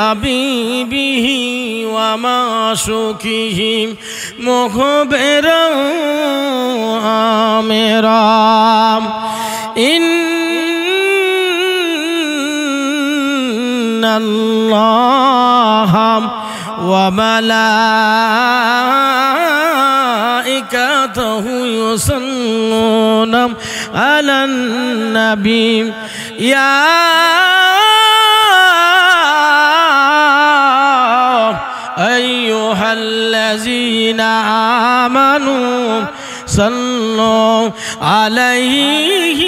حبيبه ومعشوقه مخبرا آمرا إن الله وملائكته يصلون على النبي يا أيها الذين آمنوا صلوا عليه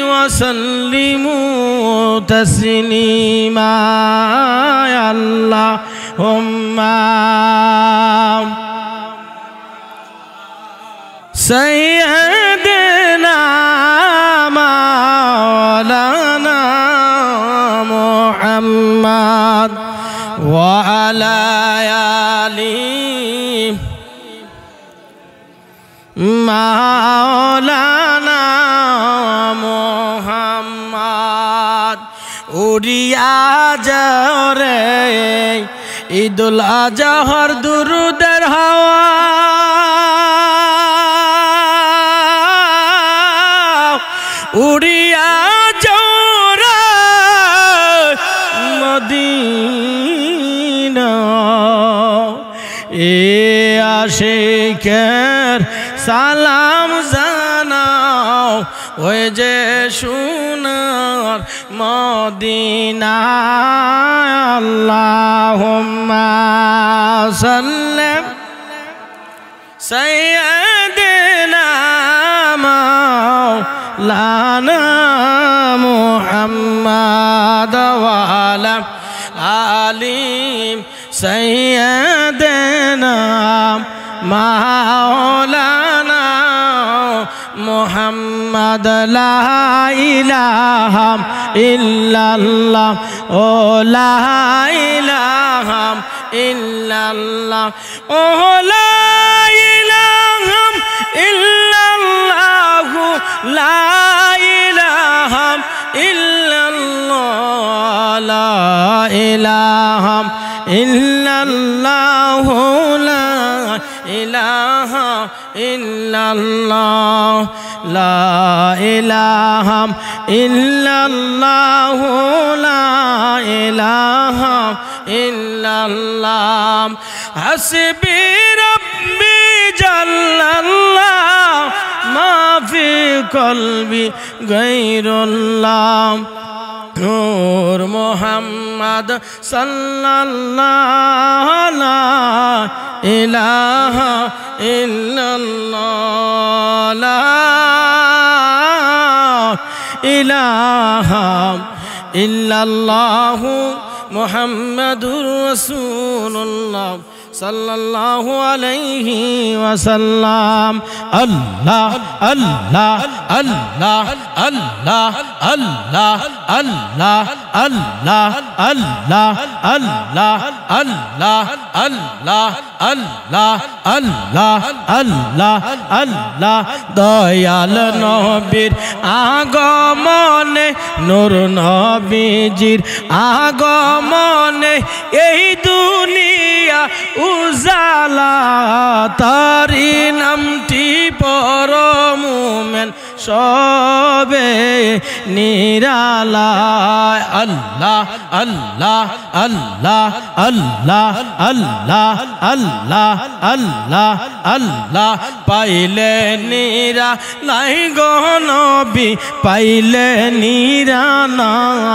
وسلموا تسليما يا اللهم سيدنا مولانا محمد وعلى آله مولانا محمد উড়িয়া যাও রে ঈদুল আজহার দুরুদের হাওয়া উড়িয়া যাও রে মদিনা এ আশিকের সালাম জানাও ওই যে সোনার মদিনা আল্লাহুম্মা সাল্লি সাইয়্যিদিনা মাওলানা মুহাম্মদ ওয়া আলা আলি সাইয়্যিদিনা মাওলানা মুহাম্মদ লা ইলাহা ইল্লাল্লাহ ও লা ইলাহা ইল্লাল্লাহ ও লা ইলাহা ইল্লাল্লাহ লা ইলাহা ইল্লাল্লাহ লা ইলাহা ইল্লাল্লাহ লা ইলাহা ইল্লাল্লাহ লা ইলাহা ইল্লাল্লাহ লা ইলাহা ইল্লাল্লাহ হাসবি রাব্বি জাল্লাল্লাহ মা ফি কলবি গায়রুল্লাহ নূর মুহাম্মদ সাল্লাল্লাহু লা ইলাহা ইল্লাল্লাহ লা ইলাহা ইল্লাল্লাহু মুহাম্মাদুর রাসূলুল্লাহ সাল্লাল্লাহু আলাইহি ওয়াসাল্লাম আল্লাহ আল্লাহ আল্লাহ আল্লাহ আল্লাহ আল্লাহ আল্লাহ আল্লাহ আল্লাহ আল্লাহ আল্লাহ আল্লাহ আল্লাহ আল্লাহ আল্লাহ দয়াল নবীর আগমনে নূর নবীজির আগমনে এই দুনিয়া উজালা তারি নামটি পরম মুমিন সবে নিরালায় আল্লাহ আল্লাহ আল্লাহ আল্লাহ আল্লাহ আল্লাহ আল্লাহ আল্লাহ পাইলে নিরালাই গো নবী পাইলে নিরালায়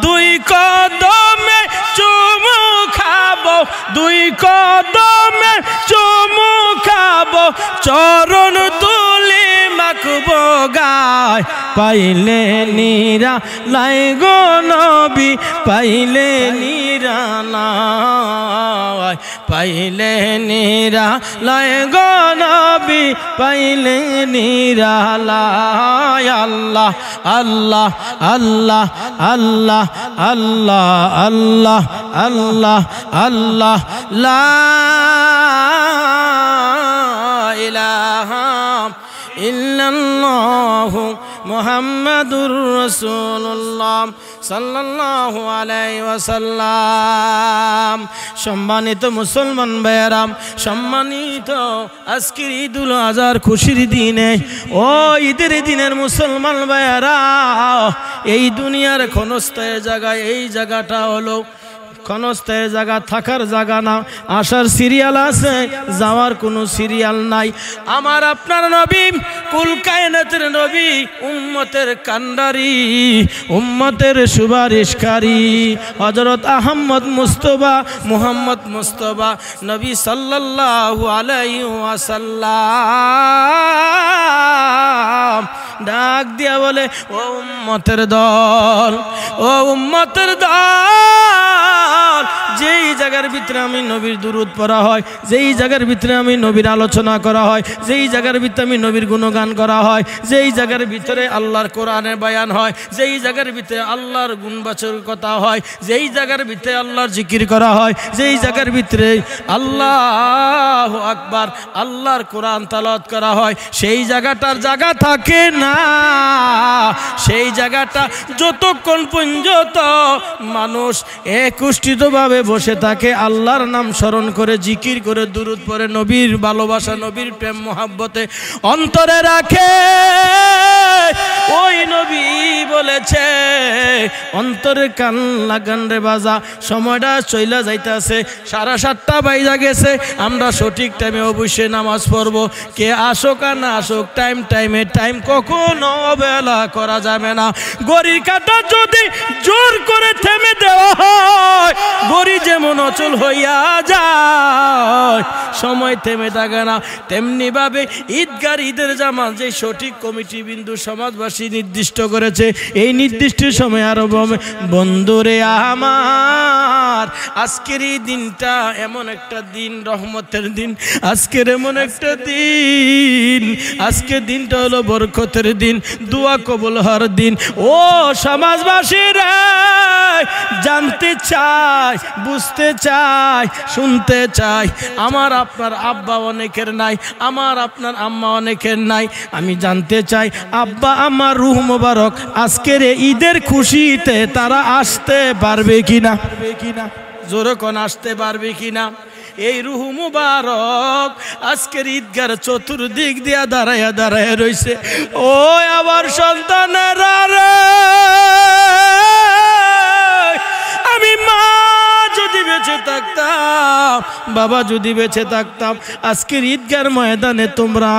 দুই কদমে চুমু খাবো দুই কদমে চুমু খাবো চরণ তুলি মাখবো গায় পাইলে নিরালাই গো নবী পাইলে নিরালাই পাইলে নিরালাই গো নবী পাইলে নিরালাই আল্লাহ আল্লাহ আল্লাহ আল্লাহ আল্লাহ আল্লাহ আল্লাহ আল্লাহ লা ইলাহা ইল্লাল্লাহু মুহাম্মাদুর রাসূলুল্লাহ সাল্লাল্লাহু আলাইহি ওয়াসাল্লাম। সম্মানিত মুসলমান ভাইয়েরাম, সম্মানিত আজকের ঈদুল আজহার খুশির দিনে, ও ঈদের দিনের মুসলমান ভাইয়েরা, এই দুনিয়ার ক্ষণস্থায়ী জায়গা, এই জায়গাটা হলো ক্ষণস্থায়ী জায়গা, থাকার জায়গা না। আসার সিরিয়াল আছে, যাওয়ার কোনো সিরিয়াল নাই। আমার আপনার নবী, কুল কায়নাতের নবী, উম্মতের কান্ডারি, উম্মতের সুপারিশকারী হযরত আহমদ মুস্তফা মুহাম্মদ মুস্তফা নবী সাল্লাল্লাহু আলাইহি ওয়াসাল্লাম ডাক দিয়া বলে, ও উম্মতের দল, ও উম্মতের দল, যেই জায়গার ভিতরে আমি নবীর দুরূদ পড়া হয়, যেই জায়গার ভিতরে আমি নবীর আলোচনা করা হয়, যেই জায়গার ভিতরে আমি নবীর গুণগান করা হয়, যেই জায়গার ভিতরে আল্লাহর কোরআনের বয়ান হয়, যেই জায়গার ভিতরে আল্লাহর গুণবাচক কথা হয়, যেই জায়গার ভিতরে আল্লাহর জিকির করা হয়, যেই জায়গার ভিতরে আল্লাহু আকবার, আল্লাহর কোরআন তেলাওয়াত করা হয়, সেই জায়গাটার জায়গা থাকে না। সেই জায়গাটা যতক্ষণ পর্যন্ত মানুষ একষ্ঠিতভাবে বসে থাকে, আল্লাহর নাম স্মরণ করে, জিকির করে, দুরূদ পড়ে, নবীর ভালোবাসা, নবীর প্রেম মোহাব্বতে অন্তরে রাখে, ওই নবী বলেছে, অন্তরে কান লাগান রে বাজা, সময়টা চইলা যাইতেছে, 7:30 বাইজা গেছে, আমরা সঠিক টাইমে অবশ্যই নামাজ পড়বো। কে আসুক আর না আসুক, টাইম কখনো অবহেলা করা যাবে না। গড়ির কাঁটা যদি জোর করে থেমে দেওয়া হয়, গড়ি যেমন অচল হইয়া যায়, সময় থেমে থাকে না। তেমনি ভাবে ঈদগার, ঈদের জামাত যে সঠিক কমিটি বিন্দু সমাজবাসী নির্দিষ্ট করেছে, এই নির্দিষ্ট সময় আরো বন্ধুরে আমার, আজকের এই দিনটা এমন একটা দিন, রহমতের দিন, আজকের এমন একটা দিন, আজকের দিনটা হলো বরকতের দিন, দোয়া কবুল হওয়ার দিন। ও সমাজবাসীরা, জানতে চাই, বুঝতে চাই, শুনতে চাই, আমার আপনার আব্বা অনেকের নাই, আমার আপনার আম্মা অনেকের নাই, আমি জানতে চাই আব্বা আমার রূহ মোবারক আজকের ঈদের খুশিতে তারা আসতে পারবে কিনা, জোরে কোন আসতে পারবে কিনা? এই রূহ মুবারক আজকের ঈদগার চতুর্দিক দিয়া দাঁড়ায়া দাঁড়ায়া রইছে। ও আবার সন্তানেরা রে, আমি মা যদি বেঁচে থাকতাম, বাবা যদি বেঁচে থাকতাম, আজকের ঈদগার ময়দানে তোমরা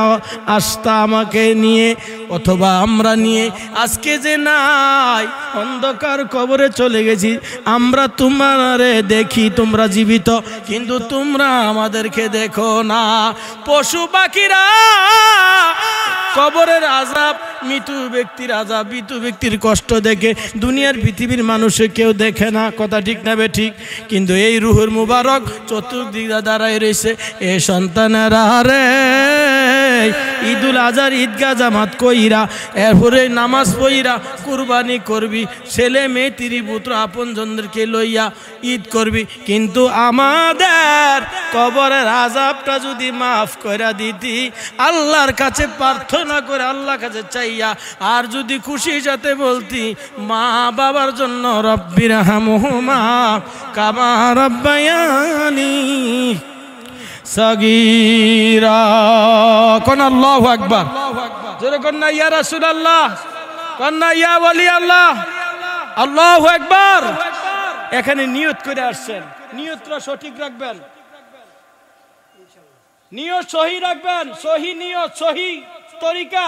আসতা আমাকে নিয়ে, অথবা আমরা নিয়ে। আজকে যে নাই, অন্ধকার কবরে চলে গেছি, আমরা তোমারে দেখি, তোমরা জীবিত, কিন্তু তোমরা আমাদেরকে দেখো না। পশু পাখিরা কবরের আযাব, মৃত ব্যক্তির আযাব, মৃত ব্যক্তির কষ্ট দেখে দুনিয়ার পৃথিবীর মানুষে কেউ দেখে না, কথা ঠিক না বে ঠিক? কিন্তু এই রূহুর মুবারক চতুর্দিকে দাঁড়ায় রয়েছে। এ সন্তানেরা রে, ঈদুল আজহার ঈদগাহ জামাত কইরা, এরপরে নামাজ পড়িরা কুরবানি করবি, ছেলে মেয়ে তিরি পুত্র আপনজনদেরকে লইয়া ঈদ করবি। কিন্তু আমাদের কবরের আযাবটা যদি মাফ করে দিতি, আল্লাহর কাছে প্রার্থনা করে, আল্লাহর কাছে চাইয়া, আর যদি খুশির সাথে বলতি, মা বাবার জন্য রব্বিরহামহুমা কামা রাব্বায়ানি সাগীরা, কোন আল্লাহু আকবার, জোরে কোন না ইয়া রাসূলুল্লাহ, কোন না ইয়া ওয়ালি আল্লাহ, আল্লাহু আকবার। এখানে নিয়ত করে আসছেন, নিয়তটা সঠিক রাখবেন, নিয়ত সহি রাখবেন, সহি নিয়ত, সহি তরিকা,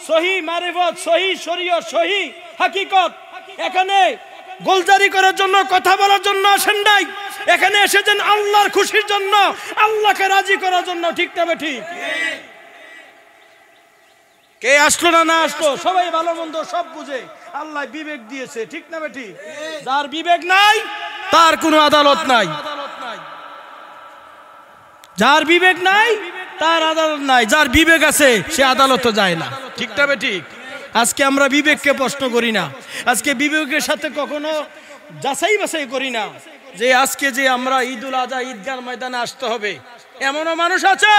সহি মারিফত, সহি শরীয়ত, সহি হাকিকত। এখানে গোলজারি করার জন্য, কথা বলার জন্য আসেন নাই, এখানে এসেছেন আল্লাহর খুশির জন্য, আল্লাহকে রাজি করার জন্য, ঠিক না ঠিক? কে আসলো না না আসলো, সবাই ভালো মন্দ সব বুঝে, আল্লাহ বিবেক দিয়েছে, ঠিক না ঠিক? যার বিবেক নাই তার কোনো আদালত নাই, যার বিবেক নাই তার আদালত নাই, যার বিবেক আছে সে আদালতে যায় না, ঠিক না ঠিক? আজকে আমরা বিবেককে প্রশ্ন করি না, আজকে বিবেকের সাথে কখনো যাচাই বাছাই করি না যে আজকে যে আমরা ঈদুল আজহা ঈদগাহ ময়দানে আসতে হবে। এমনও মানুষ আছে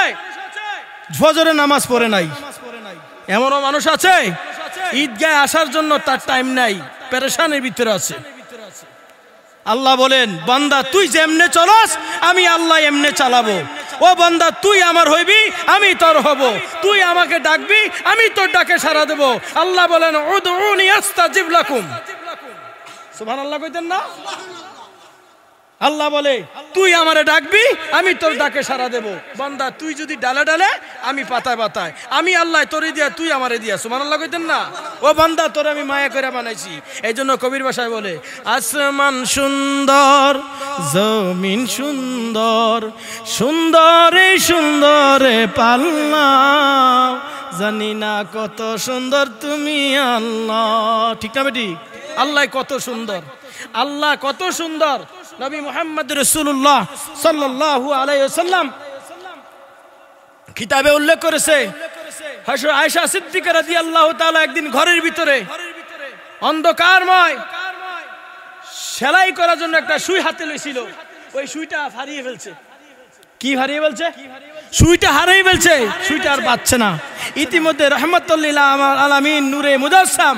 ফজরের নামাজ পড়ে নাই, এমনও মানুষ আছে ঈদগাহে আসার জন্য তার টাইম নাই, পেরেশানির ভিতরে আছে। আল্লাহ বলেন, বান্দা তুই যেমনে চলস আমি আল্লাহ এমনে চালাবো। ও বান্দা তুই আমার হইবি, আমি তোর হব। তুই আমাকে ডাকবি, আমি তোর ডাকে সাড়া দেব। আল্লাহ বলেন, উদউনি আস্তাজিব লাকুম। সুবহানাল্লাহ কইতেন না? আল্লাহ বলে, তুই আমারে ডাকবি, আমি তোর ডাকে সাড়া দেব। বান্দা তুই যদি ডালে ডালে, আমি পাতায় পাতায়, আমি আল্লাহ তোরে দিয়া, তুই আমারে দিয়া। সুবহানাল্লাহ কইতেন না? ও বান্দা তোর আমি মায়া করে বানাইছি। এই জন্য কবির ভাষায় বলে, আসমান সুন্দর, জমিন সুন্দর, সুন্দরে সুন্দরে পাল্লা, জানি না কত সুন্দর তুমি আল্লাহ। ঠিক না বেটি? আল্লাহ কত সুন্দর, আল্লাহ কত সুন্দর। নবী মুহাম্মদ রাসূলুল্লাহ সাল্লাল্লাহু আলাইহি ওয়াসাল্লাম কিতাবে উল্লেখ করেছে, হযরত আয়েশা সিদ্দিকা রাদিয়াল্লাহু তাআলা একদিন ঘরের ভিতরে অন্ধকারময় সেলাই করার জন্য একটা সুই হাতে লইছিল। ওই সুইটা হারিয়ে ফেলছে। কি হারিয়ে ফেলছে? সুইটা হারিয়ে ফেলছে। সুইটা আর পাচ্ছে না। ইতিমধ্যে রাহমাতুল লিল আলামিন নূরে মুজাসসাম,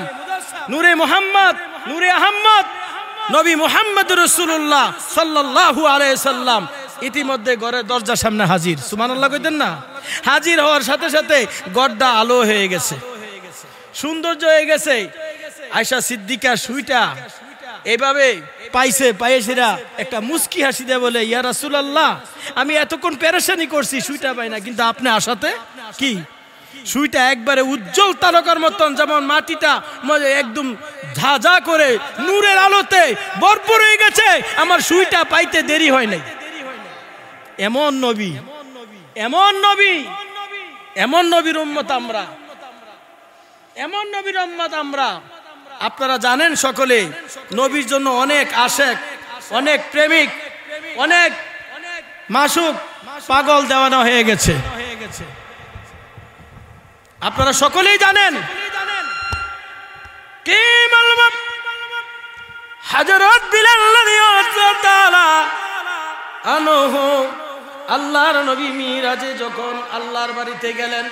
নূরে মুহাম্মদ, নূরে আহমদ নবী মুহাম্মদ রাসূলুল্লাহ সাল্লাল্লাহু আলাইহি সাল্লাম ইতিমধ্যে ঘরের দরজার সামনে হাজির। সুবহানাল্লাহ কইতেন না? হাজির হওয়ার সাথে সাথে ঘরটা আলো হয়ে গেছে, সৌন্দর্য হয়ে গেছে। আয়েশা সিদ্দিকা সুইটা এইভাবে পাইছে, পাইয়েছিরা একটা মুস্কি হাসি দেয়, বলে, ইয়া রাসূলুল্লাহ, আমি এতক্ষণ পেরেশানি করছি, সুইটা পাই না, কিন্তু আপনি আসাতে কি সুইটা একবারে উজ্জ্বল তারকার মতন, যেমন মাটিটা একদম ঝাঝা করে নূরের আলোতে ভরপুর হয়ে গেছে। আমার সুইটা পাইতে দেরি হয় নাই। এমন নবী, এমন নবী, এমন নবীর উম্মত আমরা, এমন নবীর উম্মত আমরা। আপনারা জানেন সকলে, নবীর জন্য অনেক আশেক, অনেক প্রেমিক, অনেক মাসুক পাগল দেওয়ানো হয়ে গেছে। আপনারা সকলেই জানেন। কি বলবো, হযরত বিলাল রাদিয়াল্লাহু তাআলা আনহু আল্লাহর নবী মিরাজে যখন আল্লাহর বাড়িতে গেলেন,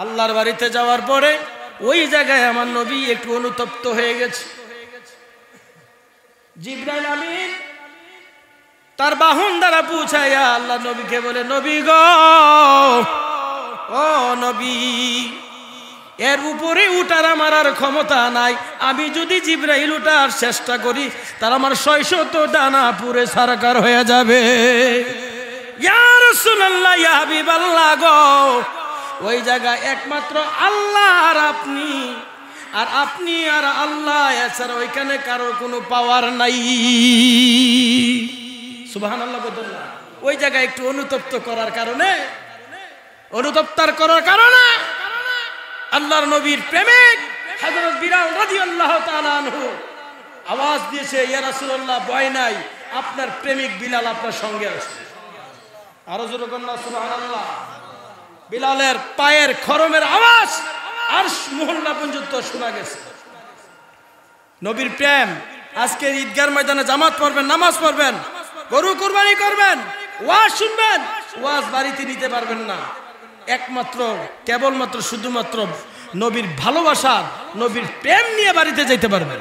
আল্লাহর বাড়িতে যাওয়ার পরে ওই জায়গায় আমার নবী একটু অনুতপ্ত হয়ে গেছে। জিবরাইল আমিন তার বাহন দ্বারা পৌঁছায়া আল্লাহ নবীকে বলে, নবী গো, ও নবী, এর উপরে উঠার আমার আর ক্ষমতা নাই। আমি যদি জিবরাইল উঠার চেষ্টা করি, তার আমার 600 ডানা পুরে সারকার হয়ে যাবে। ইয়া রাসূলুল্লাহ, ইয়া হাবিবাল্লাহ গো, ওই জায়গায় একমাত্র আল্লাহ আর আপনি, আর আপনি আর আল্লাহ, এছাড়া ওইখানে কারো কোনো পাওয়ার নাই। সুবহানাল্লাহ বলেন না? ওই জায়গায় একটু অনুতপ্ত করার কারণে, অনুতপ্তার করার কারণে আল্লাহর নবীর প্রেমিক হযরত বিলাল রাদিয়াল্লাহু তাআলা আনহু আওয়াজ দিয়েছে, ইয়া রাসূলুল্লাহ, ভয় নাই, আপনার প্রেমিক বিলাল আপনার সঙ্গে আছে। আরো জোরে বলুন সুবহানাল্লাহ। বিলালের পায়ের খরমের আওয়াজ আরশ মহল্লা পর্যন্ত শোনা গেছে। নবীর প্রেম। আজকে ঈদগার ময়দানে জামাত পড়বেন, নামাজ পড়বেন, গরু কুরবানি করবেন, ওয়াজ শুনবেন, ওয়াজ বাড়িতে নিতে পারবেন না। একমাত্র কেবলমাত্র শুধুমাত্র নবীর ভালোবাসা, নবীর প্রেম নিয়ে বাড়িতে যেতে পারবেন।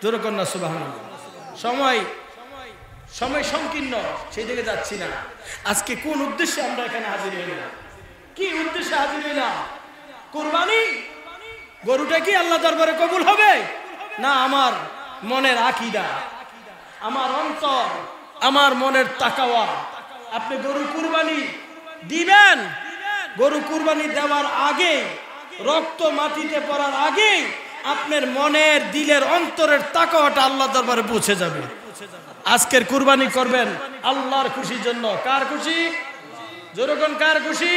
জোরে কন্যা সুবহানাল্লাহ। সময় সময় সংকীর্ণ, সেই দিকে যাচ্ছি না। আজকে কোন উদ্দেশ্যে আমরা এখানে হাজির হইলাম? কি উদ্দেশ্যে হাজির হইলাম? কুরবানি। গরুটা কি আল্লাহ দরবারে কবুল হবে? না আমার মনের আকীদা, আমার অন্তর, আমার মনের তাকাওয়া। আপনি গরু কুরবানি দিবেন, গরু কুরবানি দেওয়ার আগে, রক্ত মাটিতে পড়ার আগে আপনার মনের, দিলের, অন্তরের তাকাওয়াটা আল্লাহ দরবারে পৌঁছে যাবে। আজকের কুরবানি করবেন আল্লাহর খুশির জন্য। কার খুশি? যেরকম কার খুশি?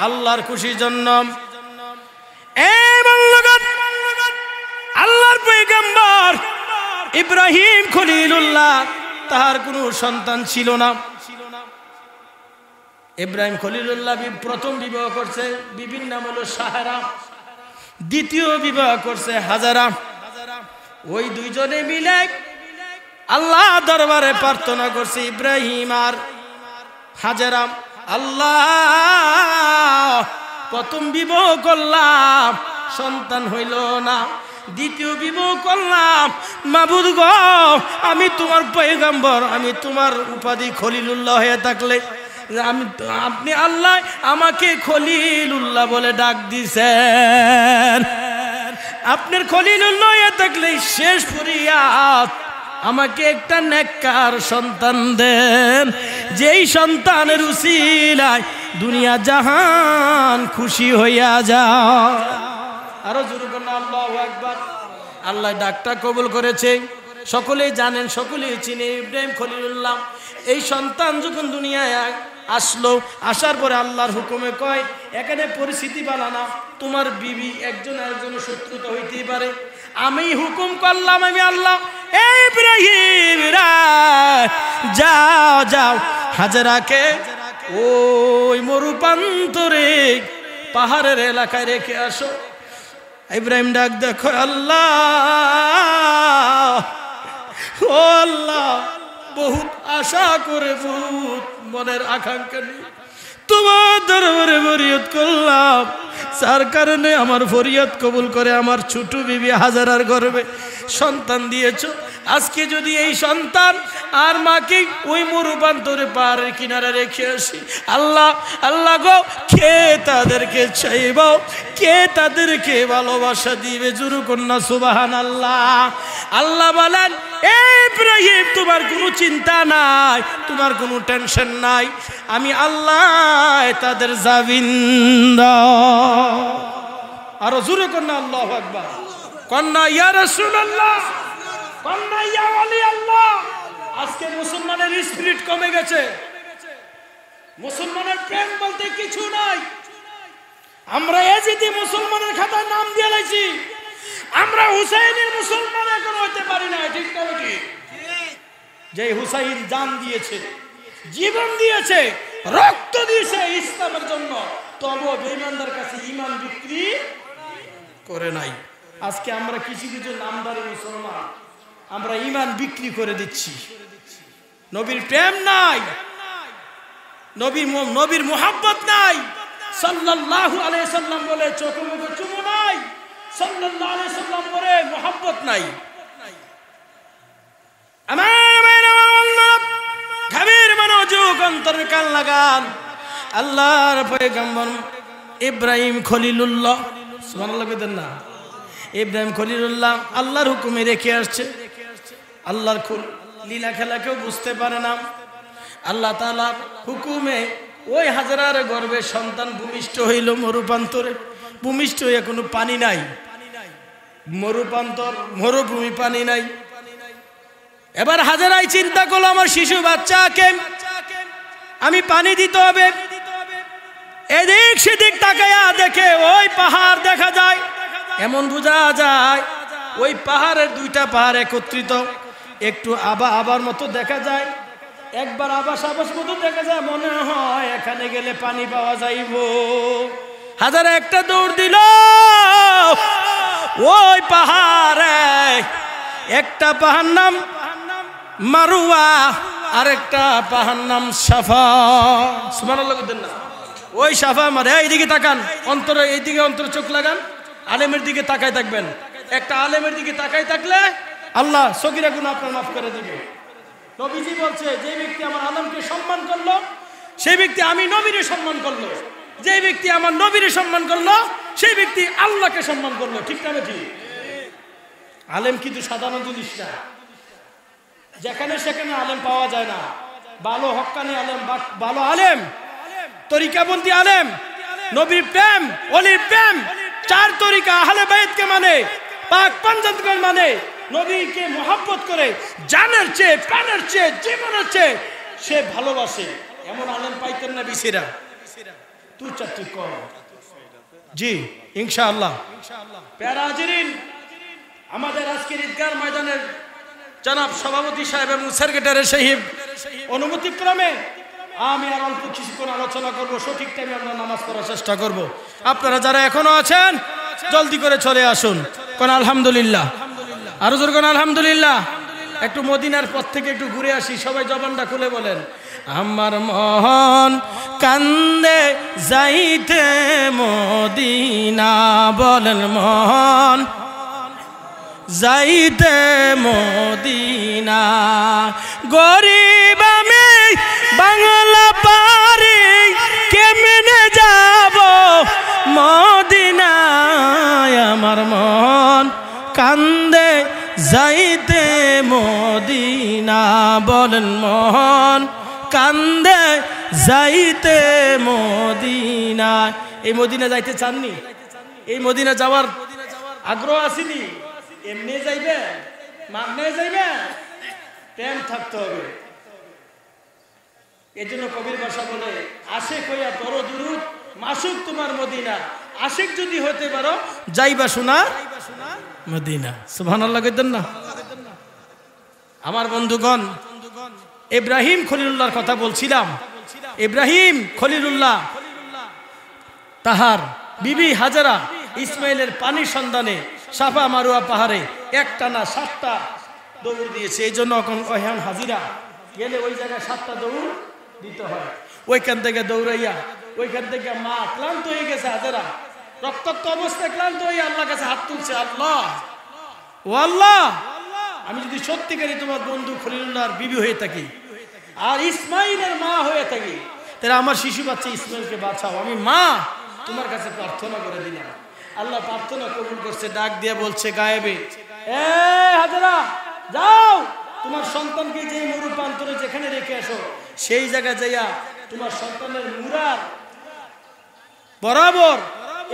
আল্লাহর খুশির জন্য। আল্লাহর পয়গম্বর ইব্রাহিম খলিলুল্লাহ, তাহার কোনো সন্তান ছিল না। ইব্রাহিম খলিলুল্লাহ প্রথম বিবাহ করছে, বিবির নাম হলো সাহারা। দ্বিতীয় বিবাহ করছে হাজারা। ওই দুইজনে মিলে আল্লাহ দরবারে প্রার্থনা করছে, ইব্রাহিম আর হাজারা, আল্লাহ প্রথম বিবাহ করলাম, সন্তান হইল না। দ্বিতীয় বিবাহ করলাম, মাবুদ গো আমি তোমার পয়গম্বর, আমি তোমার উপাধি খলিলুল্লাহ হয়ে থাকলে আপনি আল্লাহ আমাকে খলিলুল্লাহ বলে ডাক দিছেন। আপনার খলিলুল্লাহ হয়ে থাকলে শেষ ফরিয়াদ আমাকে একটা নেককার সন্তান দেন, যেই সন্তানের উসিলায় দুনিয়া জাহান খুশি হইয়া যায়। আরো জোরে বলুন আল্লাহু আকবার। আল্লাহ ডাকটা কবুল করেছে, সকলেই জানেন, সকলেই চিনে ইব্রাহিম খলিলুল্লাহ। এই সন্তান যখন দুনিয়ায় আসলো, আসার পরে আল্লাহর হুকুমে কয় এখানে পরিস্থিতি ভালো না, তোমার বিবি একজন আরেকজনের শত্রুতা হইতেই পারে, আমি হুকুম করলাম আমি আল্লাহ, এই ইব্রাহিম যাও যাও হাজেরাকে ওই মরুপ্রান্তরে পাহাড়ের এলাকায় রেখে আসো। ইব্রাহিম ডাক দেখো, আল্লাহ ও আল্লাহ, বহুত আশা করে বহুত মনের আকাঙ্ক্ষা নিয়ে তোমার দরবারে ফরিয়াদ করলাম, যার কারণে আমার ফরিয়াদ কবুল করে আমার ছোট বিবি হাজারার গর্ভে সন্তান দিয়েছো। আজকে যদি এই সন্তান আর মাকে ওই মরুপ্রান্তরে পাহাড়ের কিনারে রেখে আসি, আল্লাহ আল্লাহ গো কে তাদেরকে চাইব, কে তাদেরকে ভালোবাসা দিবে? জোরে কন্যা সুবহানাল্লাহ। আল্লাহ বলেন, এই ইব্রাহিম তোমার কোনো চিন্তা নাই, তোমার কোনো টেনশন নাই, আমি আল্লাহ তাদের জামিন দাও। আরো জোরে কন্যা আল্লাহু আকবার, কন্যা ইয়া রাসূলুল্লাহ, কন্যা ইয়া ওয়ালি আল্লাহ। আজকে মুসলমানের স্পিরিট কমে গেছে, মুসলমানের প্রেম বলতে কিছু নাই। আমরা এজিদি মুসলমানের খাতায় নাম দিয়ে লাইছি, আমরা হুসাইনের মুসলমান এখন হতে পারি না। ঠিক না ঠিক? যে হুসাইন জান দিয়েছে, জীবন দিয়েছে, রক্ত দিয়েছে ইসলামের জন্য, তবুও বেঈমানদের কাছে ঈমান বিক্রি করে নাই। আজকে আমরা কিছু কিছু নামদারি মুসলমান আমরা ঈমান বিক্রি করে দিচ্ছি। নবীর প্রেম নাই, নবীর মুহাব্বত নাই, সাল্লাল্লাহু আলাইহি সাল্লাম বলে চোখে মুখে চুমু নাই, সাল্লাল্লাহু আলাইহি সাল্লাম বলে মুহাব্বত নাই। গভীর মনোযোগ অন্তরে কান লাগান। আল্লাহর পয়গম্বর ইব্রাহিম খলিলুল্লাহ, সুবহানাল্লাহ বলেন না, ইব্রাহিম খলিলুল্লাহ আল্লাহর হুকুমে রেখে আসছে। আল্লাহর লীলা খেলা কেউ বুঝতে পারে না। আল্লাহ তাআলার হুকুমে ওই হাজরার গর্ভে সন্তান ভূমিষ্ঠ হইল মরুপ্রান্তরে। ভূমিষ্ঠ হয়ে কোনো পানি নাই, মরুপ্রান্তর মরুভূমি, পানি নাই। এবার হাজরাই চিন্তা করলো আমার শিশু বাচ্চাকে আমি পানি দিতে হবে। এদিক সেদিক তাকায়া দেখে ওই পাহাড় দেখা যায়, এমন বোঝা যায় ওই পাহাড়ের দুইটা পাহাড় একত্রিত, একটু আবার মতো দেখা যায়, একবার আবাস মতো দেখা যায়, মনে হয় এখানে গেলে পানি পাওয়া যাইব। হাজারে একটা দৌড় দিল ওই পাহাড়ে। একটা পাহাড় নাম মারুয়া, আর একটা পাহাড় নাম সাফা। সুবহানাল্লাহ বলেন না। ওই সাফা মারে, এইদিকে তাকান, অন্তরে এইদিকে অন্তরে চোখ লাগান, আলেমের দিকে তাকায় থাকবেন। একটা আলেমের দিকে তাকায় থাকলে আল্লাহ সগীরা গুনাহ আপনার মাফ করে দিবে। নবীজি বলছে, যে ব্যক্তি আমার আলেমকে সম্মান করলো সেই ব্যক্তি আমি নবীরে সম্মান করলো, যে ব্যক্তি আমার নবীরে সম্মান করলো সেই ব্যক্তি আল্লাহকে সম্মান করলো। ঠিক না ঠিক? আলেম কিন্তু সাধারণ জিনিস না, যেখানে সেখানে আলেম পাওয়া যায় না। ভালো হক্কানি আলেম, ভালো আলেম, তরিকাবন্দি আলেম, নবীর প্রেম, ওলির প্রেম, চার তরিকা, আহলে বাইতকে মানে, পাক পাঞ্জাতকে মানে, নবীকে মহব্বত করে, জানের চেয়ে, প্রাণের চেয়ে, জীবনের চেয়ে সে ভালোবাসে, এমন আলেম পাইতেন না বিসিরা। তুই চারটি কর। জি ইনশাআল্লাহ। প্যারা হাজিরিন, আমাদের আজকের ঈদগাহ ময়দানের জনাব সভাপতি সাহেব এবং সেক্রেটারি সাহেব অনুমতি ক্রমে আমি আর অল্প কিছুক্ষণ আলোচনা করব। সঠিক টাইমে আমরা নামাজ পড়ার চেষ্টা করব। আপনারা যারা এখনো আছেন জলদি করে চলে আসুন। কোন আলহামদুলিল্লাহ, আরো জোর কোন আলহামদুলিল্লাহ। একটু মদিনার পথ থেকে একটু ঘুরে আসি, সবাই জবানটা খুলে বলেন, আমার মন কান্দে যাইতে মদিনা, বলেন মন যাইতে মদিনা, গরিব আমি বাংলা পারি কেমনে যাব মদিনায়, আমার মন কান্দে যাইতে মদিনা, বলেন মন কান্দে যাইতে মদিনা। এই মদিনা যাইতে চাননি? এই মদিনা যাওয়ার আগ্রহ আসেনি? এমনি যাইবে, মাগনে যাইবে, প্রেম থাকতে হবে। এই জন্য কবির ভাষা বলে, আশিক হইয়া পড়ো দুরূদ মাসুক তোমার মদিনা, আশিক যদি হতে পারো যাইবা সোনার মদিনা। সুবহানাল্লাহ কইতেন না? আমার বন্ধুগণ, ইব্রাহিম খলিলুল্লাহর কথা বলছিলাম। ইব্রাহিম খলিলুল্লাহ তাহার বিবি হাজারা ইসমাইলের পানির সন্ধানে সাফা মারুয়া পাহাড়ে একটানা 7টা দৌড় দিয়েছে। এই জন্য এখন হাজিরা গেলে ওই জায়গায় 7টা দৌড় দিতে হয়। ওইখান থেকে দৌড়াইয়া ওইখান থেকে মা ক্লান্ত হয়ে গেছে, হাজারা রক্তাক্ত অবস্থায় ক্লান্ত হয়ে আল্লাহর কাছে হাত তুলছে, আল্লাহ ও আল্লাহ, আমি যদি সত্যিকারই তোমার বন্ধু খলিলুল্লাহর বিবি হয়ে থাকি আর ইসমাইলের মা হয়ে থাকি, তাহলে আমার শিশু বাচ্চা ইসমাইলকে বাঁচাও। আমি মা তোমার কাছে প্রার্থনা করে দিলাম। আল্লাহ প্রার্থনা কবুল করছে, ডাক দিয়ে বলছে গায়েবে, এ হাজারা যাও, তোমার সন্তানকে যে মরু প্রান্তরে যেখানে রেখে আসো সেই জায়গায় যাইয়া তোমার সন্তানের মুরার বরাবর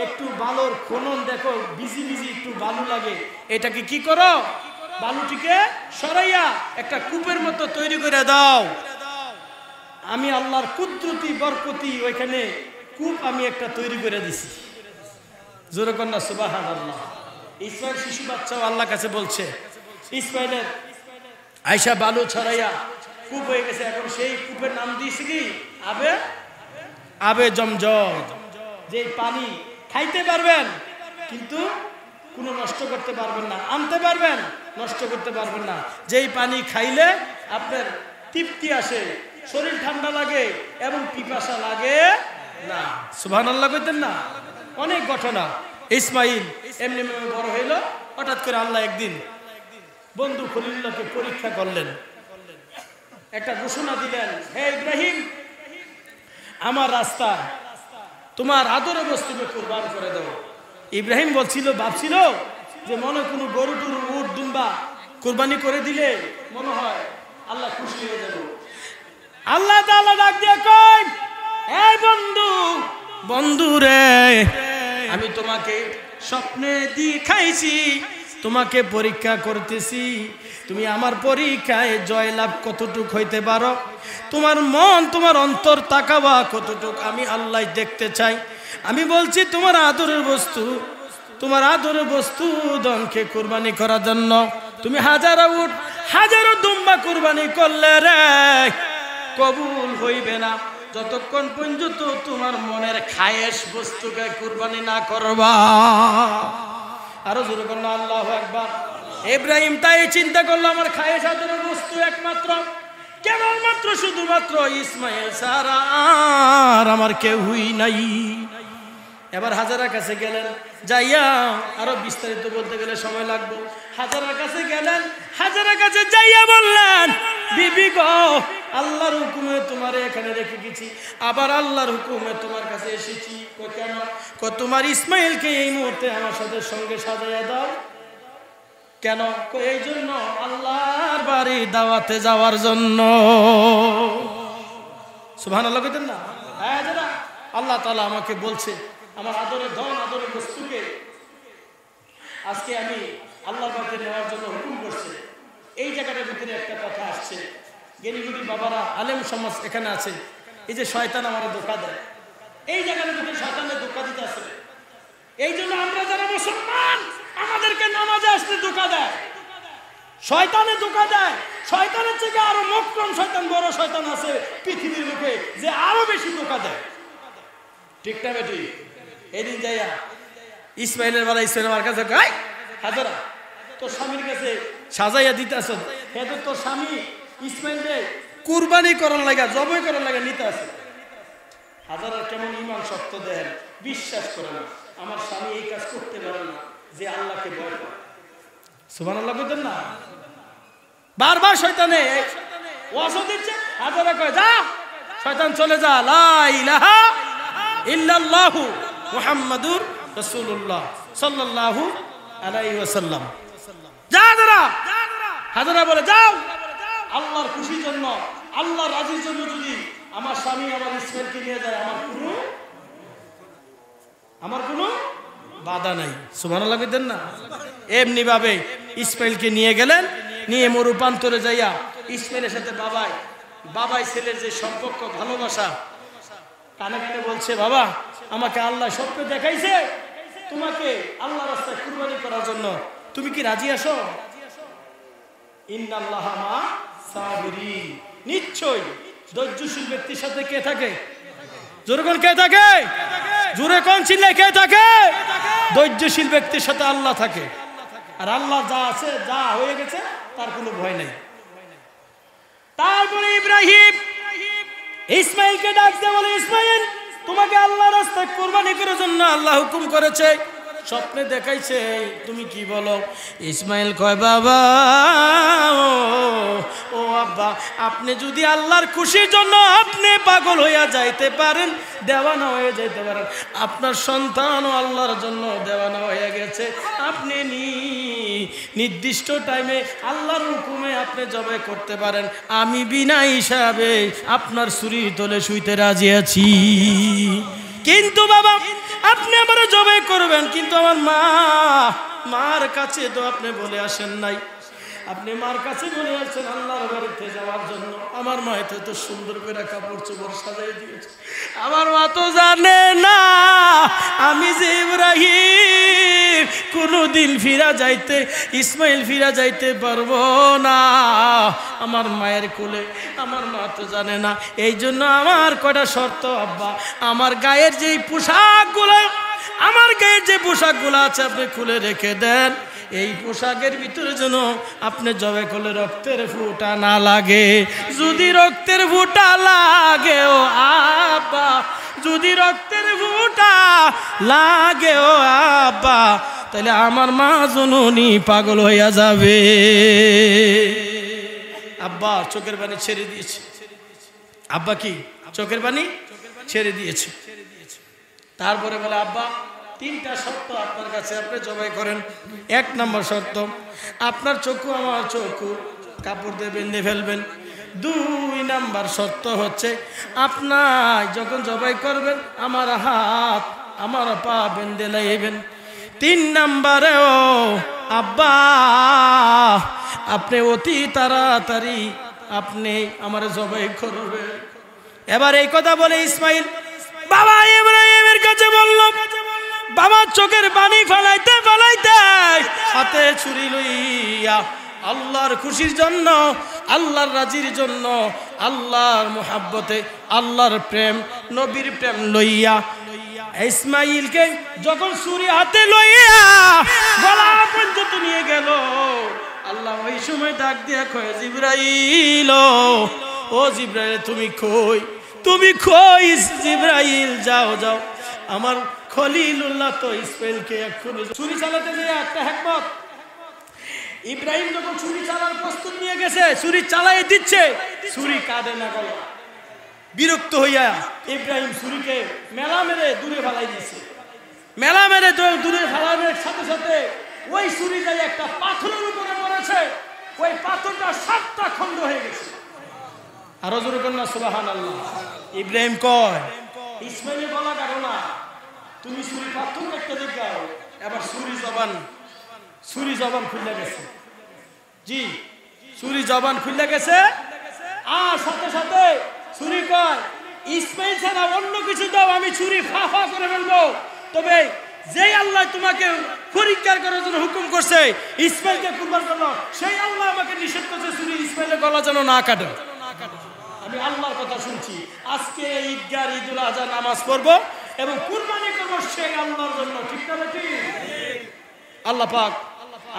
একটু বালুর খনন দেখো, বিজি বিজি একটু বালু লাগে, এটাকে কি করো, বালুটিকে সরাইয়া একটা কূপের মতো তৈরি করে দাও। আমি আল্লাহর কুদরতি বরকতি ওইখানে কূপ আমি একটা তৈরি করে দিছি। জোরে কন্যা সুবহানাল্লাহ। ইসমাইল শিশু বাচ্চাও আল্লাহর কাছে বলছে, ইসমাইলের আয়সা বালু ছড়াইয়া কূপ হয়ে গেছে। এখন সেই কূপের নাম দিয়েছে কি, আবে আবে জমজম, যে পানি খাইতে পারবেন কিন্তু কোনো নষ্ট করতে পারবেন না, আনতে পারবেন নষ্ট করতে পারবেন না, যেই পানি খাইলে আপনার তৃপ্তি আসে, শরীর ঠান্ডা লাগে এবং পিপাসা লাগে না। সুবহানাল্লাহ কইতেন না? অনেক ঘটনা। ইসমাইল এমনি বড় হইল, হঠাৎ করে আল্লাহ একদিন বন্ধু খলিলুল্লাহকে পরীক্ষা করলেন, একটা ঘোষণা দিলেন, হে ইব্রাহিম, আমার রাস্তা তোমার আদরের বস্তুকে কুরবান করে দাও। ইব্রাহিম ভাবছিল যে মনে কোনো গরু টুরু উট দুম্বা কুরবানি করে দিলে মনে হয় আল্লাহ খুশি হয়ে যাবে। আল্লাহ তাআলা ডাক দিয়ে কয়, এই বন্ধু রে, আমি তোমাকে স্বপ্নে দেখাইছি, তোমাকে পরীক্ষা করতেছি, তুমি আমার পরীক্ষায় জয়লাভ কতটুক হইতে পারো, তোমার মন তোমার অন্তর তাকাবা কতটুক আমি আল্লাহ দেখতে চাই। আমি বলছি তোমার আদরের বস্তু দনকে কুরবানি করার জন্য তুমি হাজারো উট হাজারো দুম্বা কুরবানি করলে রে কবুল হইবে না যতক্ষণ পর্যন্ত তোমার মনের খায়েশ বস্তুকে কুরবানি না করবা। আরো জোরে বলুন আল্লাহু আকবার। ইব্রাহিম তাই চিন্তা করলো, আমার খায়েশ আদরের বস্তু একমাত্র কেবলমাত্র শুধুমাত্র ইসমাইল ছাড়া আর আমার কেউই নাই। এবার হাজারার কাছে গেলেন, যাইয়া আরো বিস্তারিত বলতে গেলে সময় লাগবে। হাজারার কাছে গেলেন, হাজারার কাছে যাইয়া বললেন, বিবি গো, আল্লাহর হুকুমে তোমারে এখানে রেখে গেছি, আবার আল্লাহর হুকুমে তোমার কাছে এসেছি। কেন? তোমার ইসমাইলকে এই মুহূর্তে আমার সাথে সঙ্গে সাজাইয়া দাও। কেন? এই জন্য আল্লাহর বাড়ি দাওয়াতে যাওয়ার জন্য। সুবহানাল্লাহ কইতেন না? আল্লাহ তাআলা আমাকে বলছে, আমার আদরের ধন আদরের বস্তুকে আজকে আমি আল্লাহর বাড়িতে নেওয়ার জন্য হুকুম করছে। এই জায়গাটার ভিতরে একটা কথা আসছে, জ্ঞানীগুলি বাবারা আলেম সমাজ এখানে আছে। এই যে শয়তান আমার ধোঁকা দেয়, এই জায়গাটার ভিতরে শয়তানের ধোঁকা দিতে আসে। এই জন্য আমরা যারা মুসলমান, আমাদেরকে নামাজে আসলে ধোঁকা দেয়, শয়তানে ধোঁকা দেয়। শয়তানের থেকে আরো মক্রম শয়তান, বড় শয়তান আছে পৃথিবীর মুখে, যে আরো বেশি ধোঁকা দেয়। ঠিক না বেটি? এদিন যাইয়া ইসমাইলের কাছে, হাজারা তোর স্বামীর কাছে সাজাইয়া দিতে আসো, হেতু তোর স্বামী ইসমাইলকে কুরবানি করার লাগা জবাই করার লাগা নিতে আছে। হাজারা কেমন ইমান শক্ত দেন, বিশ্বাস করে না আমার স্বামী এই কাজ করতে পারে না, যে আল্লাহকে ভয় করে। সুবহানাল্লাহ বলতেন না? বারবার শয়তানে ওয়াসও দিচ্ছে, হাজারা কয় যা শয়তান চলে যা, লা ইলাহা ইল্লাল্লাহু মুহাম্মাদুর রাসূলুল্লাহ সাল্লাল্লাহু আলাইহি ওয়াসাল্লাম। যা হাজারা বলে যাও, আল্লাহর খুশির জন্য, আল্লাহর রাজির জন্য যদি আমার স্বামী আমার ইসমাইলকে নিয়ে যায়, আমার কোনো বাধা নাই। সুবহানাল্লাহ বলেন না? এমনি ভাবে ইসমাইলকে নিয়ে গেলেন, নিয়ে মরুপান্তরে যাইয়া ইসমাইলের সাথে বাবাই ছেলের যে সম্পর্ক, ভালোবাসা, কানে কানে বলছে, বাবা আমাকে আল্লাহ স্বপ্নে দেখাইছে তোমাকে আল্লাহর রাস্তায় কুরবানি করার জন্য, তুমি কি রাজি আছো? ইন্নাল্লাহা মা সাবিরিন, নিশ্চয়ই ধৈর্যশীল ব্যক্তির সাথে কে থাকে? জোরে কোন কে থাকে? জোরে কোন চিল্লে কে থাকে? ধৈর্যশীল ব্যক্তির সাথে আল্লাহ থাকে। আর আল্লাহ যা আছে, যা হয়ে গেছে, তার কোনো ভয় নেই। তারপরে ইব্রাহিম ইসমাইলকে ডাক দিয়ে বলে, ইসমাইল তোমাকে আল্লাহর রাস্তায় কুরবানি করার জন্য আল্লাহ হুকুম করেছে, স্বপ্নে দেখাইছে, তুমি কি বলো? ইসমাইল কয়, বাবা ও আব্বা, আপনি যদি আল্লাহর খুশির জন্য আপনি পাগল হইয়া যাইতে পারেন, দেওয়ানা হয়ে যাইতে পারেন, আপনার সন্তানও আল্লাহর জন্য দেওয়ানা হয়ে গেছে, আপনি নির্দিষ্ট টাইমে আল্লাহর হুকুমে আপনি জবাই করতে পারেন, আমি বিনা হিসাবে আপনার ছুরির তলে শুইতে রাজি আছি। কিন্তু বাবা আপনি আমার জবাই করবেন, কিন্তু আমার মার কাছে তো আপনি বলে আসেন নাই, আপনি মার কাছে বলে আসছেন আল্লাহর বাড়িতে যাওয়ার জন্য। আমার মা এত সুন্দর করে কাপড় চোপড় সাজাই দিয়েছে, আমার মা তো জানে না আমি যে ইব্রাহিম কোনদিন ইসমাইল ফিরা যাইতে পারবো না আমার মায়ের কোলে। আমার মা তো জানে না, এই জন্য আমার কয়টা শর্ত আব্বা, আমার গায়ের যে পোশাকগুলো আছে আপনি খুলে রেখে দেন, এই পোশাকের ভিতরে যেন আপনি জবাই করলে রক্তের ফুটা না লাগে। যদি রক্তের ফুটা লাগে ও আব্বা, যদি রক্তের ফুটা লাগে ও আব্বা, তাহলে আমার মা জননী পাগল হইয়া যাবে। আব্বা চোখের পানি ছেড়ে দিয়েছে, আব্বা কি চোখের পানি ছেড়ে দিয়েছে। তারপরে বলে, আব্বা তিনটা শর্ত আপনার কাছে, আপনি জবাই করেন। 1 নম্বর শর্ত, আপনার চক্ষু আমার চক্ষু কাপড় দিয়ে বেঁধে ফেলবেন। 2 নম্বর শর্ত হচ্ছে, আপনার যখন জবাই করবেন আমার হাত আমার পা বেঁধে লাইবেন। 3 নম্বরেও আব্বা আপনি অতি তাড়াতাড়ি আপনি আমার জবাই করবেন। এবার এই কথা বলে ইসমাইল বাবা ইব্রাহিমের কাছে বলল, বাবা চোখের পানি ফেলাইতে ফেলাইতে হাতে ছুরি লইয়া আল্লাহর খুশির জন্য, আল্লাহর রাজির জন্য, আল্লাহর মুহাব্বতে, আল্লাহর প্রেম, নবীর প্রেম লইয়া ইসমাইলকে যখন ছুরি হাতে লইয়া গলা পর্যন্ত নিয়ে গেল, আল্লাহ ওই সময় ডাক দিয়া কয়, জিবরাইল ও জিবরাইল তুমি কই জিবরাইল, যাও আমার খলিলুল্লাহ তো ইসমাইলকে এক্ষুনি ছুরি চালাতে যায়। একটা হিকমত, ইব্রাহিম যখন ছুরি চালার প্রস্তুত নিয়ে গেছে, ছুরি চালাই দিচ্ছে, ছুরি কাঁদে না গলা, বিরক্ত হইয়া ইব্রাহিম ছুরিকে মেলা মেরে দূরে ফেলাই দিয়েছে। মেলা মেরে দূরে ফেলানোর সাথে সাথে ওই ছুরি যাই একটা পাথরের উপরে পড়েছে, ওই পাথরটা 7টা খণ্ড হয়ে গেছে। আরো জোরে কন্যা সুবহানাল্লাহ। ইব্রাহিম কয়, ইসমাইলের গলা কাটো না, তুমি ছুরি পাথর একটা দেখাও। এবার ছুরি জবান খুলে গেছে, জি ছুরি জবান খুলে গেছে। আর সাথে সাথে ছুরি কয়, ইসমাইল ছাড়া অন্য কিছু দাও, আমি ছুরি ফাফা করে ফেলবো, তবে যেই আল্লাহ তোমাকে পরীক্ষা করার জন্য হুকুম করছে ইসমাইলকে কুরবান করো, সেই আল্লাহ আমাকে নিষেধ করছে ছুরি ইসমাইলের গলা যেন না কাটে। আমি আল্লাহর কথা শুনছি, আজকে ঈদগাহ ঈদুল আজহা নামাজ পড়বো এবং কুরবানি করবো সেই আল্লাহর জন্য, ঠিক না ঠিক? আল্লাহ পাক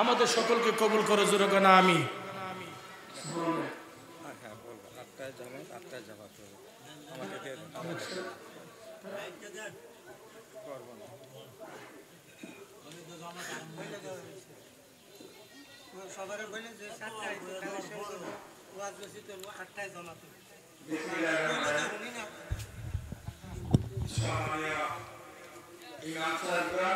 আমাদের সকলকে কবুল করে, জোরে না আমি। হ্যাঁ বলবো 8টায় যাবো 8টায় যাওয়া করবো আমাকে দিয়ে দেন করবো না সবার বলে যে 7টায় কালেকশন করবো ওয়াজ রসিদ করবো 8টায় জমা করবো ইমাম সাহেবরা